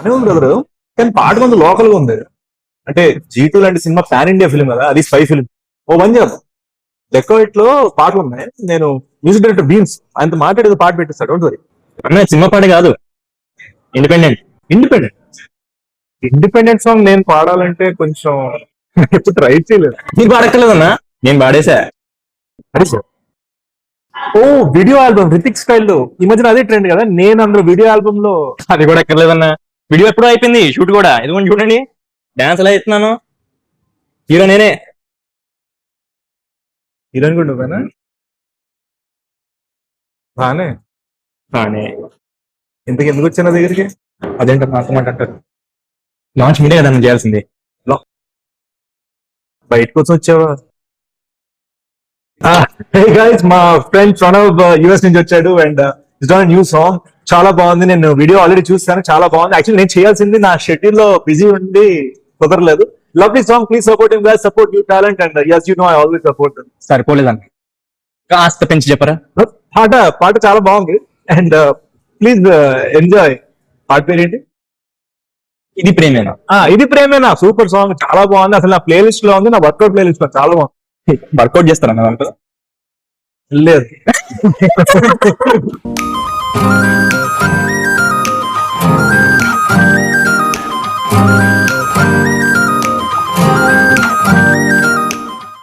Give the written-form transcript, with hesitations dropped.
బానే ఉంది బ్రదర్, కానీ పాట కొంచెం లోకల్ గా ఉంది. అంటే G2 లాంటి సినిమా పాన్ ఇండియా ఫిల్మ్ కదా, అది స్పై ఫిల్మ్. ఓ పని చేద్దాం, లెక్క లో పాటలు ఉన్నాయి, నేను మ్యూజిక్ డైరెక్టర్ బీన్స్ ఆయనతో మాట్లాడేది పాట పెట్టిస్తాడు, డోంట్ వరీ. అన్న సినిమా పాట కాదు, ఇండిపెండెంట్. ఇండిపెండెంట్ ఇండిపెండెంట్ సాంగ్ నేను పాడాలంటే కొంచెం ఎప్పుడు ట్రై చేయలేదు. మీరు పాడక్కర్లేదన్నా, నేను పాడేసా. అరే సార్, ఓ వీడియో ఆల్బమ్ రితిక్ స్టైల్లో ఈ మధ్యన అదే ట్రెండ్ కదా, నేను అందులో వీడియో ఆల్బమ్ లో. అది కూడా ఎక్కర్లేదన్నా, వీడియో ఎప్పుడో అయిపోయింది, షూట్ కూడా. ఇదిగోండి చూడండి, డాన్స్ ఎలా ఇస్తున్నాను. హీరో నేనే. హీరోయిన్ కూడా నువ్వేనా? బానే. కానీ ఇంతకు ఎందుకు వచ్చాను నా దగ్గరికి? అదేంటో నాకు మాట్లాడతారు. లాంచ్ మీదే కదా నువ్వు చేయాల్సింది. బయట కోసం వచ్చావా? గైస్, మా ఫ్రెండ్ ప్రణవ్ యుఎస్ నుంచి వచ్చాడు అండ్ న్యూ సాంగ్ చాలా బాగుంది. నేను వీడియో ఆల్రెడీ చూసాను, చాలా బాగుంది. యాక్చువల్లీ నేను చేయాల్సింది నా షెడ్యూల్ లో బిజీ ఉండి కుదరలేదు. Lovely song, please support him guys, support new talent and yes you know I always support them. సరిపోలేదన్న, కాస్త పెంచి చెప్పరా. పాట చాలా బాగుంది అండ్ ప్లీజ్ ఎంజాయ్. పాట పేరేంటి? ఇది ప్రేమేనా? ఇది ప్రేమేనా, సూపర్ సాంగ్, చాలా బాగుంది. అసలు నా ప్లేలిస్ట్ లో ఉంది, నా వర్కౌట్ ప్లేలిస్ట్ లో చాలా బాగుంది. వర్కౌట్ చేస్తారన్న దాంట్లో? లేదు.